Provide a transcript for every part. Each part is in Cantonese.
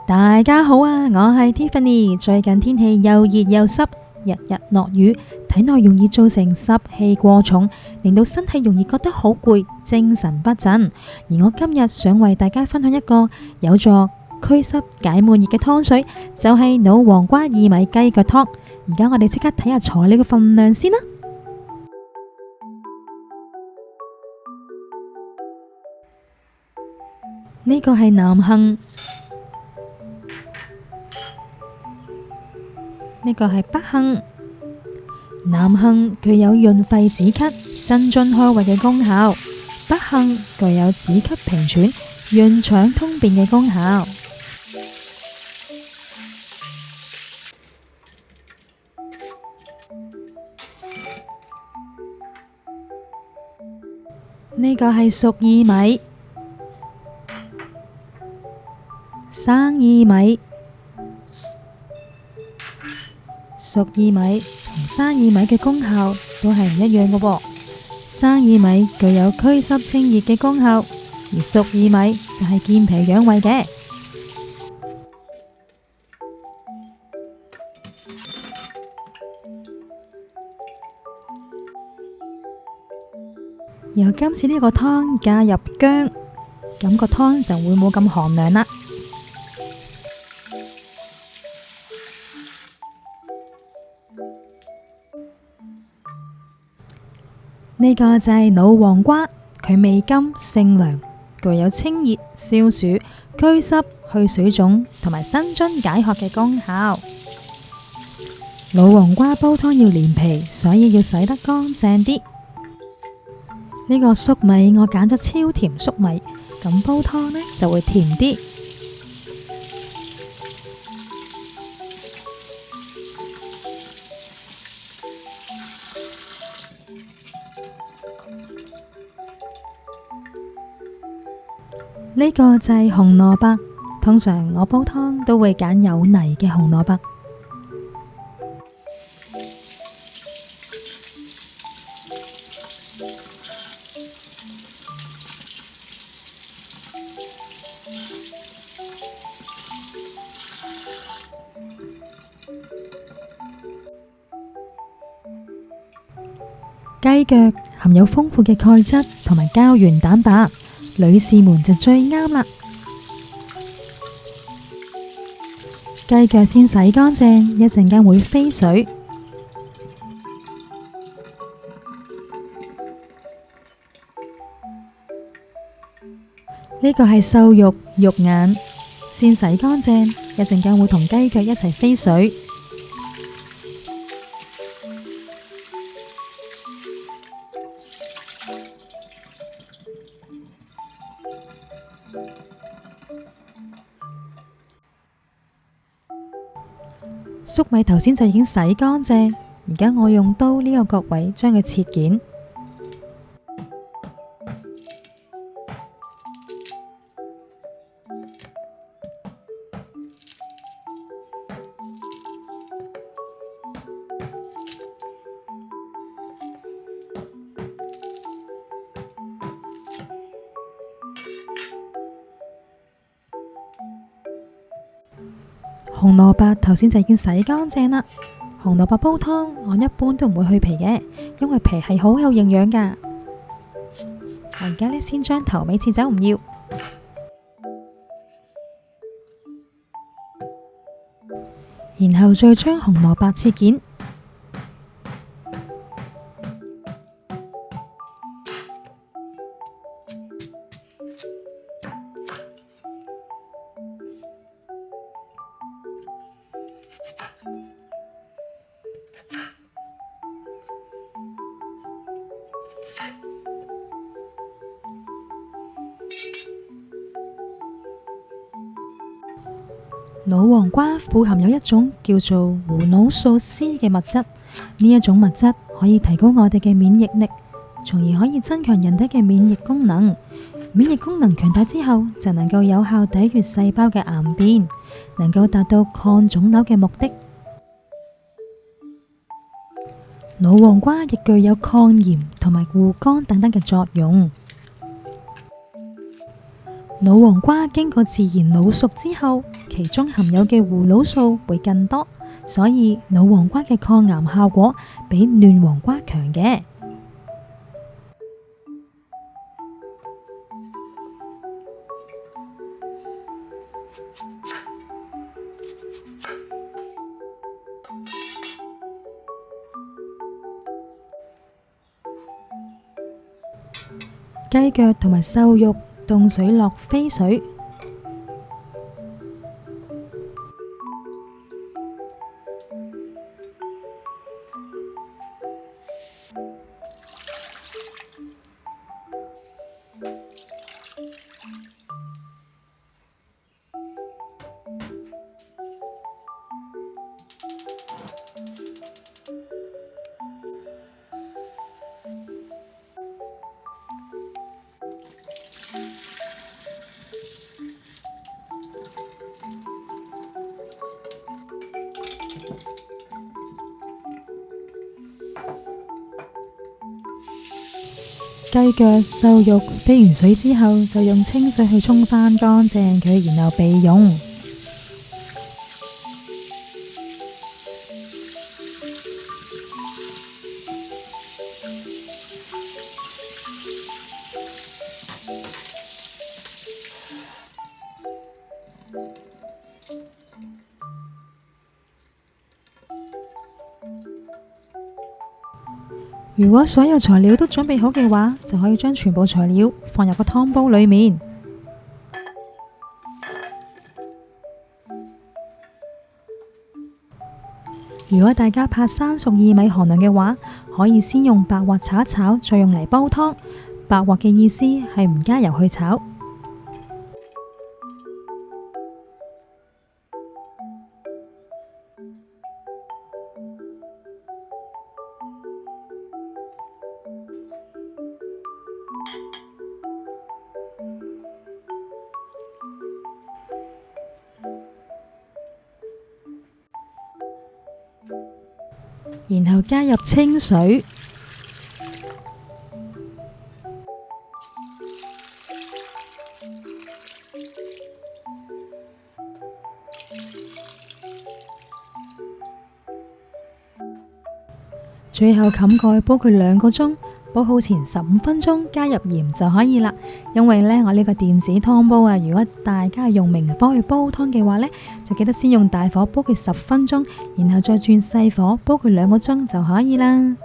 大家好啊，我係 Tiffany。最近天氣又熱又濕，日日落雨，體內容易造成濕氣過重，令到身體容易覺得好攰，精神不振。而我今日想為大家分享一個有助驅濕解悶熱嘅湯水，就係老黃瓜薏米雞腳湯。而家我哋即刻睇下材料嘅份量先啦。呢個係南杏，呢個係北杏。南杏具有潤肺止咳、生津開胃嘅功效，北杏具有止咳平喘、潤腸通便嘅功效。呢個係熟薏米、生薏米。熟薏米同生薏米嘅功效都係唔一樣嘅喎。生薏米具有驅濕清熱嘅功效，而熟薏米就係健脾養胃嘅。由今次呢個湯加入薑，咁個湯就會冇咁寒涼啦。呢個就係老黃瓜，佢味甘性涼，具有清熱消暑、驅濕去水腫同埋生津解渴嘅功效。老黃瓜煲湯要連皮，所以要洗得乾淨啲。呢個粟米我揀咗超甜粟米，咁煲湯呢就會甜啲。呢個就係紅蘿蔔，通常我煲湯都會揀有泥嘅紅蘿蔔。雞腳含有豐富嘅鈣質同埋膠原蛋白，女士們就最啱啦。雞腳先洗乾淨，一陣間會飛水。呢個係瘦肉肉眼，先洗乾淨，一陣間會同雞腳一齊飛水。粟米頭先就已經洗乾淨，而家我用刀呢個角位將佢切件。紅蘿蔔頭先就已經洗乾淨啦。紅蘿蔔煲湯我一般都唔會去皮嘅，因為皮係好有營養噶。我而家呢，先將頭尾切走，唔要，然後再將紅蘿蔔切件。老黃瓜富含有一種叫做胡腦素 C 嘅物質，呢一種物質可以提高我哋嘅免疫力，從而可以增強人體嘅免疫功能。免疫功能強大之後，就能夠有效抵禦細胞嘅癌變，能夠達到抗腫瘤嘅目的。老黃瓜亦具有抗炎同埋護肝等等嘅作用。老黃瓜經過自然老熟之後，其中含有嘅胡蘿素會更多，所以老黃瓜嘅抗癌效果比嫩黃瓜強嘅。雞腳同埋瘦肉凍水落飛水，雞腳、瘦肉飛完水之後，就用清水去沖返乾淨佢，然後備用。如果所有材料都準備好嘅話，就可以將全部材料放入個湯煲裏面。如果大家怕生熟薏米寒涼嘅話，可以先用白鑊炒一炒，再用嚟煲湯。白鑊嘅意思係唔加油去炒。然後加入清水，最後冚蓋煲佢2個鐘，煲好前15分鐘加入鹽就可以啦。因為呢，我呢個電子湯煲啊，如果大家用明火去煲湯嘅話呢，就記得先用大火煲佢10分鐘，然後再轉細火煲佢2個鐘就可以啦。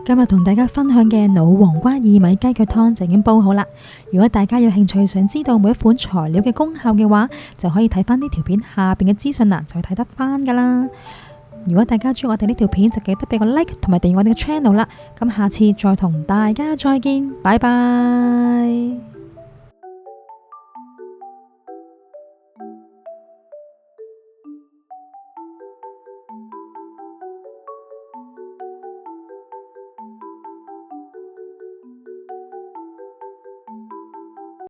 今日同大家分享嘅老黃瓜薏米雞腳湯就已經煲好啦。如果大家有興趣想知道每一款材料嘅功效嘅話，就可以睇翻呢條片下邊嘅資訊欄就會睇得翻噶啦。如果大家中意我哋呢條片，就記得俾個 like 同埋訂閱我哋嘅 channel 啦。咁下次再同大家再見，拜拜。